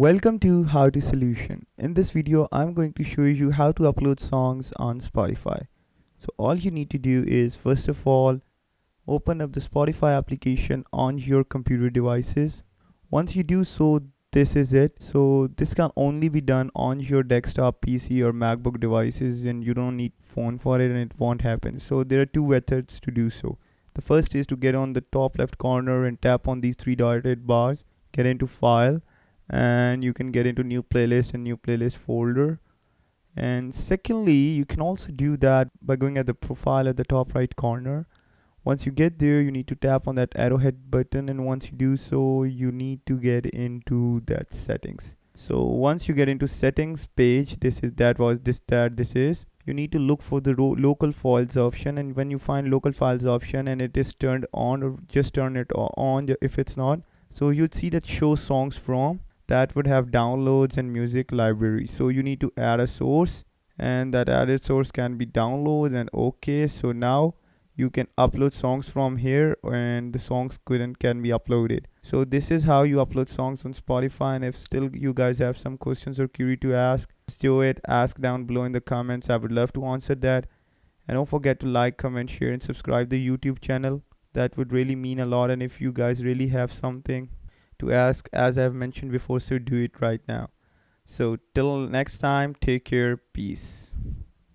Welcome to How to Solution. In this video, I'm going to show you how to upload songs on Spotify. So all you need to do is first of all, open up the Spotify application on your computer devices. Once you do so, this is it. So this can only be done on your desktop PC or MacBook devices, and you don't need phone for it and it won't happen. So there are two methods to do so. The first is to get on the top left corner and tap on these three dotted bars, get into file, and you can get into new playlist and new playlist folder. And secondly, you can also do that by going at the profile at the top right corner. Once you get there, you need to tap on that arrowhead button, and once you do so, you need to get into that settings. So once you get into settings page, this is that was this that this is you need to look for the local files option, and when you find local files option and it is turned on, or just turn it on if it's not, so you'd see that show songs from, that would have downloads and music library. So you need to add a source, and that added source can be download. And okay, so now you can upload songs from here, and the songs can be uploaded. So this is how you upload songs on Spotify. And if still you guys have some questions or query to ask, just do it, ask down below in the comments. I would love to answer that. And don't forget to like, comment, share, and subscribe the YouTube channel. That would really mean a lot. And if you guys really have something to ask, as I've mentioned before, so do it right now. So till next time, take care, peace.